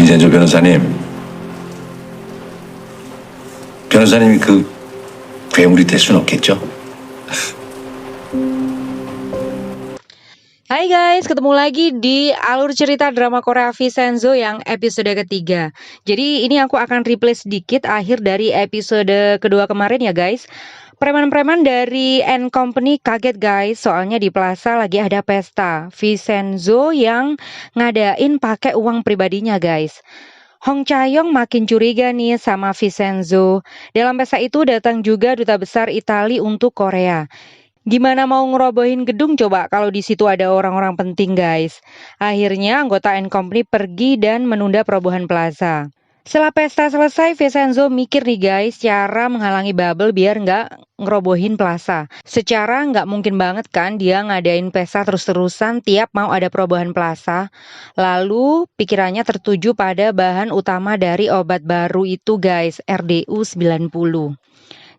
김진주 변호사님, 변호사님이 그 괴물이 될 수는 없겠죠? Hai guys, ketemu lagi di alur cerita drama Korea Vincenzo yang episode ketiga. Jadi ini aku akan replay sedikit akhir dari episode kedua kemarin ya guys. Preman-preman dari N Company kaget guys, soalnya di plaza lagi ada pesta. Vincenzo yang ngadain pakai uang pribadinya guys. Hong Chae-yong makin curiga nih sama Vincenzo. Dalam pesta itu datang juga duta besar Italia untuk Korea. Gimana mau ngerobohin gedung coba kalau di situ ada orang-orang penting guys. Akhirnya anggota N Company pergi dan menunda perobohan plaza. Setelah pesta selesai, Vincenzo mikir nih guys cara menghalangi Bubble biar nggak ngerobohin plaza. Secara nggak mungkin banget kan dia ngadain pesta terus-terusan tiap mau ada perobohan plaza. Lalu pikirannya tertuju pada bahan utama dari obat baru itu guys, RDU 90.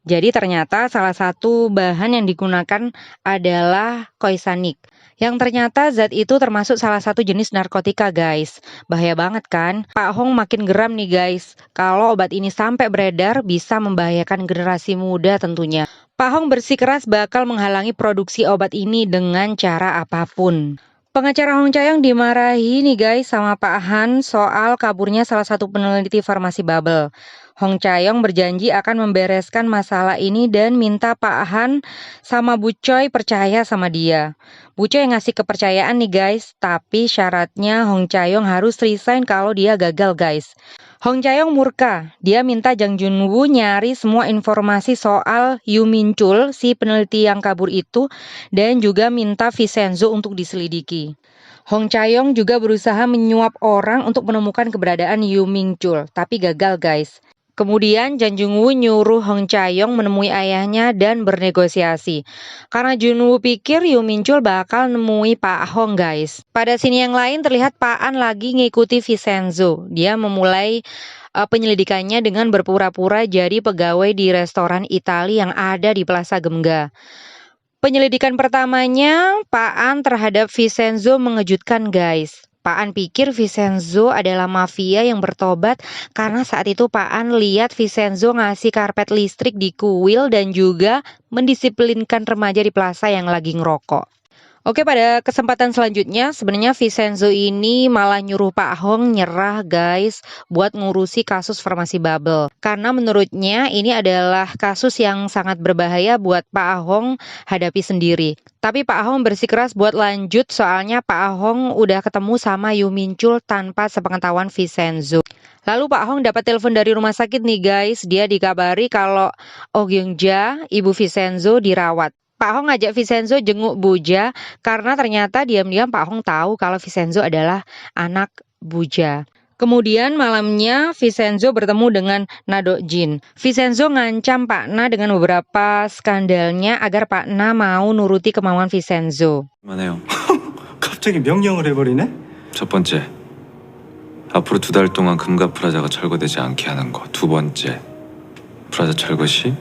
Jadi ternyata salah satu bahan yang digunakan adalah koisanik. Yang ternyata zat itu termasuk salah satu jenis narkotika guys. Bahaya banget kan? Pak Hong makin geram nih guys. Kalau obat ini sampai beredar bisa membahayakan generasi muda tentunya. Pak Hong bersikeras bakal menghalangi produksi obat ini dengan cara apapun. Pengacara Hong Chae-yong dimarahi nih guys sama Pak Han soal kaburnya salah satu peneliti farmasi Bubble. Hong Chae-yong berjanji akan membereskan masalah ini dan minta Pak Han sama Bu Choi percaya sama dia. Bu Choi ngasih kepercayaan nih guys, tapi syaratnya Hong Chae-yong harus resign kalau dia gagal guys. Hong Chae-yong murka, dia minta Jang Junwoo nyari semua informasi soal Yu Min-chul, si peneliti yang kabur itu, dan juga minta Vincenzo untuk diselidiki. Hong Chae-yong juga berusaha menyuap orang untuk menemukan keberadaan Yu Min-chul, tapi gagal guys. Kemudian Jang Junwoo nyuruh Hong Chae-yong menemui ayahnya dan bernegosiasi. Karena Junwoo pikir Yu Min-chul bakal nemui Pak Hong guys. Pada sini yang lain terlihat Pak An lagi ngikuti Vincenzo. Dia memulai penyelidikannya dengan berpura-pura jadi pegawai di restoran Italia yang ada di Plaza Gemga. Penyelidikan pertamanya Pak An terhadap Vincenzo mengejutkan guys. Pak An pikir Vincenzo adalah mafia yang bertobat karena saat itu Pak An lihat Vincenzo ngasih karpet listrik di kuil dan juga mendisiplinkan remaja di plaza yang lagi ngerokok. Oke, pada kesempatan selanjutnya sebenarnya Vincenzo ini malah nyuruh Pak Hong nyerah guys buat ngurusi kasus farmasi Bubble. Karena menurutnya ini adalah kasus yang sangat berbahaya buat Pak Hong hadapi sendiri. Tapi Pak Hong bersikeras buat lanjut soalnya Pak Hong udah ketemu sama Yu Min-chul tanpa sepengetahuan Vincenzo. Lalu Pak Hong dapat telepon dari rumah sakit nih guys. Dia dikabari kalau Oh Gyung-ja, ibu Vincenzo dirawat. Pak Hong ngajak Vincenzo jenguk Buja karena ternyata diam-diam Pak Hong tahu kalau Vincenzo adalah anak Buja. Kemudian malamnya Vincenzo bertemu dengan Na Do-jin. Vincenzo ngancam Pak Na dengan beberapa skandalnya agar Pak Na mau nuruti kemauan Vincenzo. 그만해요. 갑자기 명령을 해버리네? 첫 번째, 앞으로 2달 동안 금가 프라자가 철거되지 않게 하는 거. 두 번째, 프라자 철거 시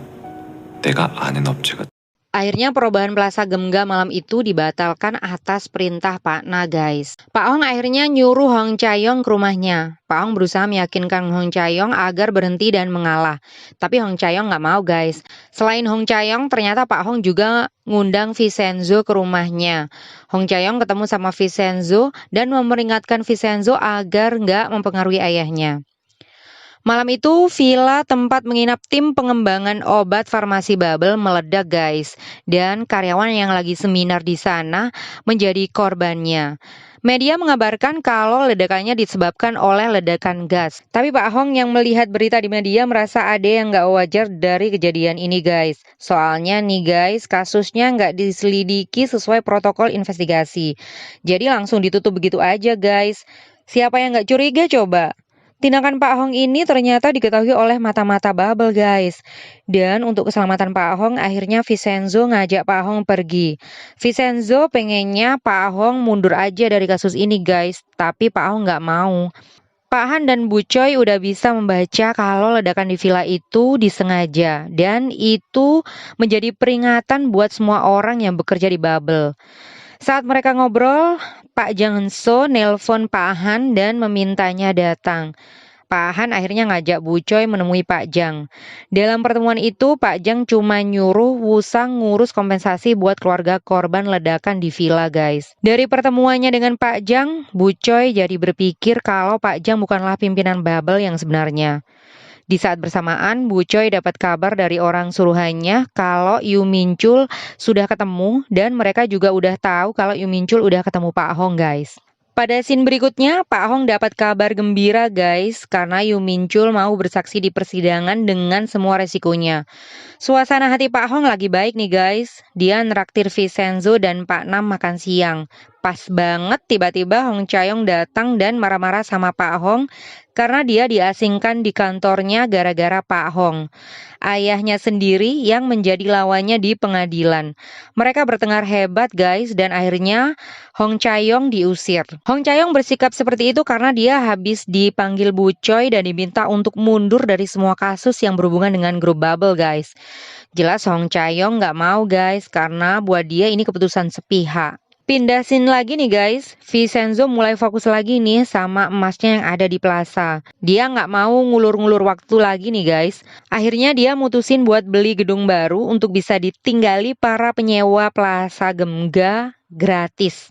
내가 아는 업체가 Akhirnya perubahan Plaza Gemga malam itu dibatalkan atas perintah Pak Na guys. Pak Hong akhirnya nyuruh Hong Chae-yong ke rumahnya. Pak Hong berusaha meyakinkan Hong Chae-yong agar berhenti dan mengalah. Tapi Hong Chae-yong nggak mau guys. Selain Hong Chae-yong, ternyata Pak Hong juga ngundang Vincenzo ke rumahnya. Hong Chae-yong ketemu sama Vincenzo dan memperingatkan Vincenzo agar nggak mempengaruhi ayahnya. Malam itu, villa tempat menginap tim pengembangan obat farmasi Bubble meledak guys. Dan karyawan yang lagi seminar di sana menjadi korbannya. Media mengabarkan kalau ledakannya disebabkan oleh ledakan gas. Tapi Pak Hong yang melihat berita di media merasa ada yang nggak wajar dari kejadian ini guys. Soalnya nih guys, kasusnya nggak diselidiki sesuai protokol investigasi. Jadi langsung ditutup begitu aja guys. Siapa yang nggak curiga coba? Tindakan Pak Hong ini ternyata diketahui oleh mata-mata Bubble guys. Dan untuk keselamatan Pak Hong akhirnya Vincenzo ngajak Pak Hong pergi. Vincenzo pengennya Pak Hong mundur aja dari kasus ini guys. Tapi Pak Hong nggak mau. Pak Han dan Bu Choi udah bisa membaca kalau ledakan di villa itu disengaja. Dan itu menjadi peringatan buat semua orang yang bekerja di Bubble. Saat mereka ngobrol, Pak Jang Henso nelpon Pak Han dan memintanya datang. Pak Han akhirnya ngajak Bu Choi menemui Pak Jang. Dalam pertemuan itu, Pak Jang cuma nyuruh Wusang ngurus kompensasi buat keluarga korban ledakan di villa, guys. Dari pertemuannya dengan Pak Jang, Bu Choi jadi berpikir kalau Pak Jang bukanlah pimpinan Bubble yang sebenarnya. Di saat bersamaan, Bu Choi dapat kabar dari orang suruhannya kalau Yu Min Chul sudah ketemu dan mereka juga udah tahu kalau Yu Min Chul udah ketemu Pak Hong, guys. Pada scene berikutnya, Pak Hong dapat kabar gembira guys, karena Yu Min Chul mau bersaksi di persidangan dengan semua resikonya. Suasana hati Pak Hong lagi baik nih guys, dia neraktir Vincenzo dan Pak Nam makan siang. Pas banget tiba-tiba Hong Chae-yong datang dan marah-marah sama Pak Hong karena dia diasingkan di kantornya gara-gara Pak Hong. Ayahnya sendiri yang menjadi lawannya di pengadilan. Mereka bertengkar hebat guys dan akhirnya Hong Chae-yong diusir. Hong Chae-yong bersikap seperti itu karena dia habis dipanggil Bu Choi dan diminta untuk mundur dari semua kasus yang berhubungan dengan grup Bubble guys. Jelas Hong Chae-yong nggak mau guys karena buat dia ini keputusan sepihak. Pindah scene lagi nih guys, Vincenzo mulai fokus lagi nih sama emasnya yang ada di plaza. Dia nggak mau ngulur-ngulur waktu lagi nih guys. Akhirnya dia mutusin buat beli gedung baru untuk bisa ditinggali para penyewa plaza Gemga gratis.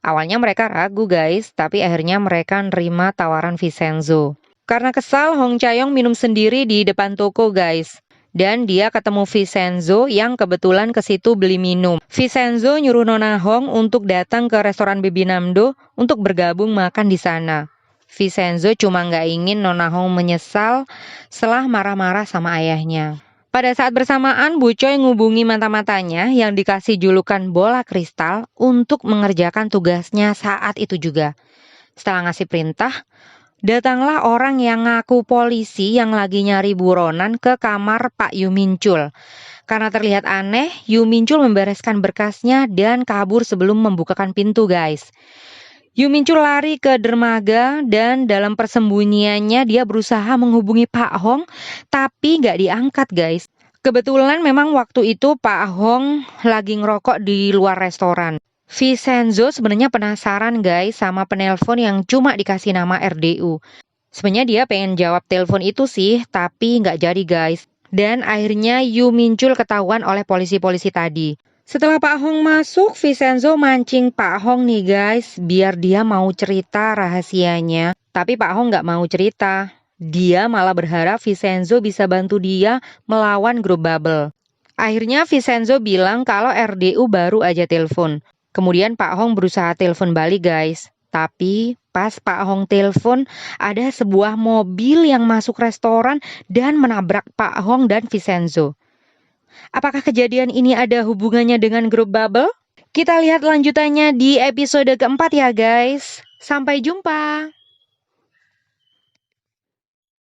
Awalnya mereka ragu guys, tapi akhirnya mereka nerima tawaran Vincenzo. Karena kesal, Hong Chae-yong minum sendiri di depan toko guys. Dan dia ketemu Vincenzo yang kebetulan ke situ beli minum. Vincenzo nyuruh Nona Hong untuk datang ke restoran Baby Namdo untuk bergabung makan di sana. Vincenzo cuma nggak ingin Nona Hong menyesal setelah marah-marah sama ayahnya. Pada saat bersamaan, Bu Choi ngubungi mata-matanya yang dikasih julukan bola kristal untuk mengerjakan tugasnya saat itu juga. Setelah ngasih perintah, datanglah orang yang ngaku polisi yang lagi nyari buronan ke kamar Pak Yu Min Chul. Karena terlihat aneh, Yu Min Chul membereskan berkasnya dan kabur sebelum membukakan pintu guys. Yu Min Chul lari ke dermaga dan dalam persembunyiannya dia berusaha menghubungi Pak Hong tapi nggak diangkat guys. Kebetulan memang waktu itu Pak Hong lagi ngerokok di luar restoran. Vincenzo sebenarnya penasaran guys sama penelpon yang cuma dikasih nama RDU. Sebenarnya dia pengen jawab telepon itu sih, tapi nggak jadi guys. Dan akhirnya Yu Min Chul ketahuan oleh polisi-polisi tadi. Setelah Pak Hong masuk, Vincenzo mancing Pak Hong nih guys, biar dia mau cerita rahasianya. Tapi Pak Hong nggak mau cerita. Dia malah berharap Vincenzo bisa bantu dia melawan grup Bubble. Akhirnya Vincenzo bilang kalau RDU baru aja telepon. Kemudian Pak Hong berusaha telepon balik guys. Tapi pas Pak Hong telepon, ada sebuah mobil yang masuk restoran dan menabrak Pak Hong dan Vincenzo. Apakah kejadian ini ada hubungannya dengan grup Bubble? Kita lihat lanjutannya di episode keempat ya guys. Sampai jumpa.